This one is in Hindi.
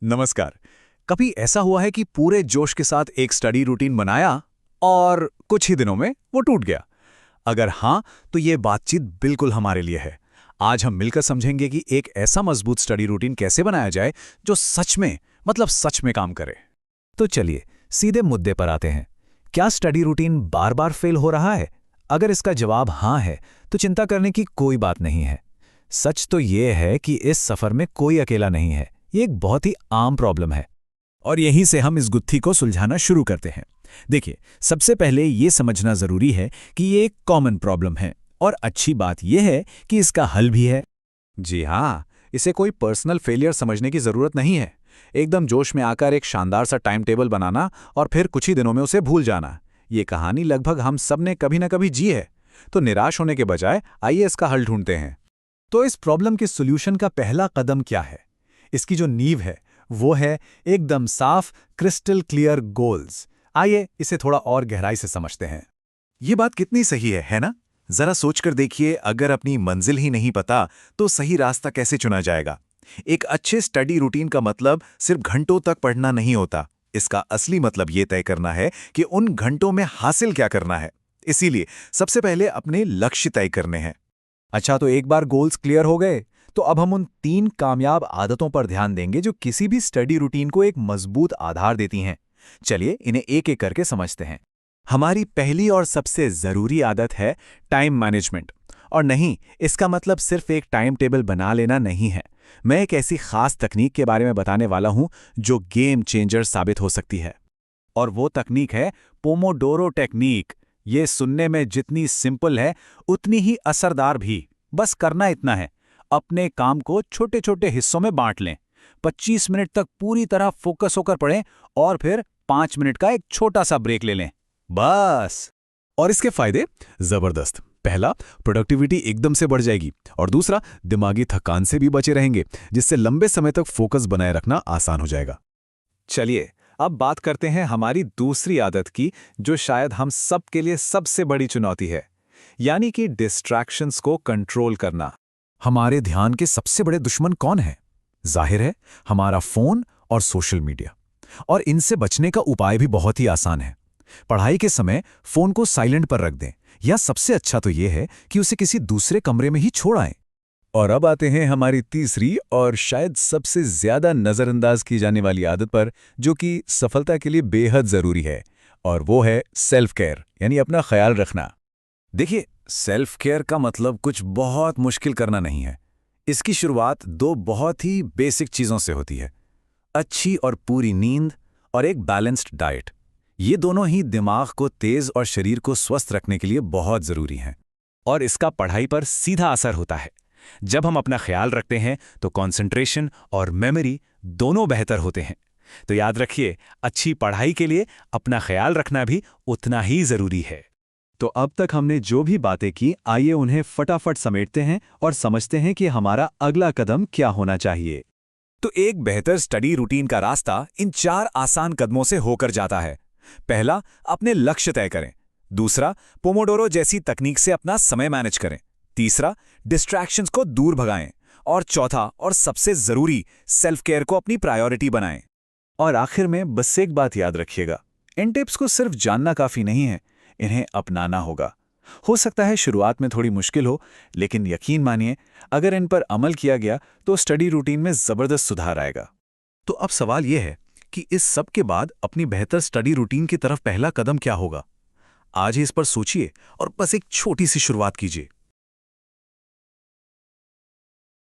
नमस्कार। कभी ऐसा हुआ है कि पूरे जोश के साथ एक स्टडी रूटीन बनाया और कुछ ही दिनों में वो टूट गया? अगर हाँ, तो ये बातचीत बिल्कुल हमारे लिए है। आज हम मिलकर समझेंगे कि एक ऐसा मजबूत स्टडी रूटीन कैसे बनाया जाए जो सच में सच में काम करे। तो चलिए सीधे मुद्दे पर आते हैं। क्या स्टडी रूटीन बार बार फेल हो रहा है? अगर इसका जवाब हाँ है तो चिंता करने की कोई बात नहीं है। सच तो ये है कि इस सफर में कोई अकेला नहीं है। ये एक बहुत ही आम प्रॉब्लम है और यहीं से हम इस गुत्थी को सुलझाना शुरू करते हैं। देखिए, सबसे पहले ये समझना जरूरी है कि ये एक कॉमन प्रॉब्लम है और अच्छी बात यह है कि इसका हल भी है। जी हाँ, इसे कोई पर्सनल फेलियर समझने की जरूरत नहीं है। एकदम जोश में आकर एक शानदार सा टाइम टेबल बनाना और फिर कुछ ही दिनों में उसे भूल जाना, ये कहानी लगभग हम सब ने कभी ना कभी जी है। तो निराश होने के बजाय आइए इसका हल ढूंढते हैं। तो इस प्रॉब्लम के सॉल्यूशन का पहला कदम क्या है? इसकी जो नींव है वो है एकदम साफ, क्रिस्टल क्लियर गोल्स। आइए इसे थोड़ा और गहराई से समझते हैं। ये बात कितनी सही है ना? जरा सोचकर देखिए, अगर अपनी मंजिल ही नहीं पता तो सही रास्ता कैसे चुना जाएगा? एक अच्छे स्टडी रूटीन का मतलब सिर्फ घंटों तक पढ़ना नहीं होता। इसका असली मतलब ये तय करना है कि उन घंटों में हासिल क्या करना है। इसीलिए सबसे पहले अपने लक्ष्य तय करने हैं। अच्छा, तो एक बार गोल्स क्लियर हो गए तो अब हम उन 3 कामयाब आदतों पर ध्यान देंगे जो किसी भी स्टडी रूटीन को एक मजबूत आधार देती हैं। चलिए इन्हें एक एक करके समझते हैं। हमारी पहली और सबसे जरूरी आदत है टाइम मैनेजमेंट। और नहीं, इसका मतलब सिर्फ एक टाइम टेबल बना लेना नहीं है। मैं एक ऐसी खास तकनीक के बारे में बताने वाला हूं जो गेम चेंजर साबित हो सकती है। और वो तकनीक है पोमोडोरो टेक्निक। ये सुनने में जितनी सिंपल है उतनी ही असरदार भी। बस करना इतना है, अपने काम को छोटे छोटे हिस्सों में बांट लें। 25 मिनट तक पूरी तरह फोकस होकर पढ़ें और फिर 5 मिनट का एक छोटा सा ब्रेक ले लें, बस। और इसके फायदे जबरदस्त। पहला, प्रोडक्टिविटी एकदम से बढ़ जाएगी और दूसरा, दिमागी थकान से भी बचे रहेंगे, जिससे लंबे समय तक फोकस बनाए रखना आसान हो जाएगा। चलिए अब बात करते हैं हमारी दूसरी आदत की, जो शायद हम सब के लिए सबसे बड़ी चुनौती है, यानी कि डिस्ट्रैक्शंस को कंट्रोल करना। हमारे ध्यान के सबसे बड़े दुश्मन कौन है? जाहिर है, हमारा फोन और सोशल मीडिया। और इनसे बचने का उपाय भी बहुत ही आसान है। पढ़ाई के समय फोन को साइलेंट पर रख दें, या सबसे अच्छा तो यह है कि उसे किसी दूसरे कमरे में ही छोड़ आएं। और अब आते हैं हमारी तीसरी और शायद सबसे ज्यादा नजरअंदाज की जाने वाली आदत पर, जो कि सफलता के लिए बेहद जरूरी है, और वो है सेल्फ केयर, यानी अपना ख्याल रखना। देखिए, सेल्फ केयर का मतलब कुछ बहुत मुश्किल करना नहीं है। इसकी शुरुआत 2 बहुत ही बेसिक चीजों से होती है: अच्छी और पूरी नींद और एक बैलेंस्ड डाइट। ये दोनों ही दिमाग को तेज और शरीर को स्वस्थ रखने के लिए बहुत जरूरी हैं। और इसका पढ़ाई पर सीधा असर होता है। जब हम अपना ख्याल रखते हैं तो कंसंट्रेशन और मेमोरी दोनों बेहतर होते हैं। तो याद रखिए, अच्छी पढ़ाई के लिए अपना ख्याल रखना भी उतना ही जरूरी है। तो अब तक हमने जो भी बातें की, आइए उन्हें फटाफट समेटते हैं और समझते हैं कि हमारा अगला कदम क्या होना चाहिए। तो एक बेहतर स्टडी रूटीन का रास्ता इन 4 आसान कदमों से होकर जाता है। पहला, अपने लक्ष्य तय करें। दूसरा, पोमोडोरो जैसी तकनीक से अपना समय मैनेज करें। तीसरा, डिस्ट्रैक्शंस को दूर भगाएं। और चौथा और सबसे जरूरी, सेल्फ केयर को अपनी प्रायोरिटी बनाएं। और आखिर में बस एक बात याद रखिएगा, इन टिप्स को सिर्फ जानना काफी नहीं है, इन्हें अपनाना होगा। हो सकता है शुरुआत में थोड़ी मुश्किल हो, लेकिन यकीन मानिए, अगर इन पर अमल किया गया तो स्टडी रूटीन में जबरदस्त सुधार आएगा। तो अब सवाल यह है कि इस सब के बाद अपनी बेहतर स्टडी रूटीन की तरफ पहला कदम क्या होगा? आज ही इस पर सोचिए और बस एक छोटी सी शुरुआत कीजिए।